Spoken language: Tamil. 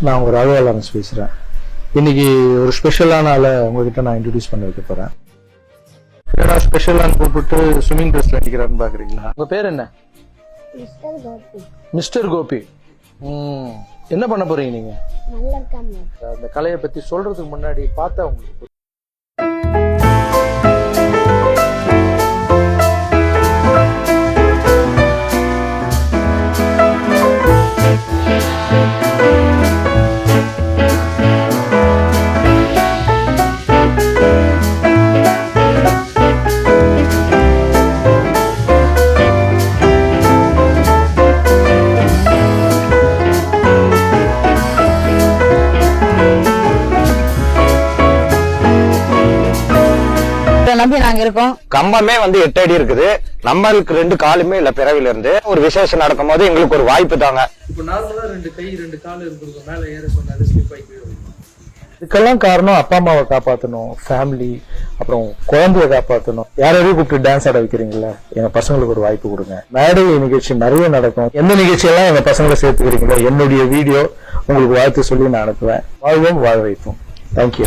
நான் ஒரு ராகவா லாரன்ஸ் பேசுகிறேன். இன்னைக்கு ஒரு ஸ்பெஷலான ஆளை உங்ககிட்ட நான் இன்ட்ரடியூஸ் பண்ணி வைக்க போகிறேன். என்னடா ஸ்பெஷலான்னு கூப்பிட்டு ஸ்விம்மிங் ட்ரெஸ்ல நிற்கிறான்னு பார்க்குறீங்களா? உங்கள் பேர் என்ன? மிஸ்டர் கோபி. என்ன பண்ண போறீங்க நீங்க? அந்த கலையை பத்தி சொல்றதுக்கு முன்னாடி பார்த்தா உங்களுக்கு நம்பி நாங்க இருக்கோம். கம்பமே 8 அடி இருக்குது. நம்மளுக்கு 2 காலுமே இல்ல பிறவில இருந்து. ஒரு விசேஷம் நடக்கும் போது எங்களுக்கு ஒரு வாய்ப்பு தாங்க. இப்ப நார்மலா 2 கை 2 கால் இருக்கிறது மேல ஏற சொன்னாரு ஸ்லிப் ஆகி போயிடும். இதுக்கெல்லாம் காரணம் அப்பா அம்மாவை காப்பாற்றணும், ஃபேமிலி, அப்புறம் குழந்தைய காப்பாற்றணும். யாரையும் கூப்பிட்டு டான்ஸ் ஆட வைக்கிறீங்களா? எங்க பசங்களுக்கு ஒரு வாய்ப்பு கொடுங்க. மேடை நிகழ்ச்சி நிறைய நடக்கும். எந்த நிகழ்ச்சியெல்லாம் எங்க பசங்களை சேர்த்துக்கிறீங்களோ என்னுடைய வீடியோ உங்களுக்கு வாழ்த்து சொல்லி நான் அனுப்புவேன். வாழ்வோம், வாழ வைப்போம். தேங்க்யூ.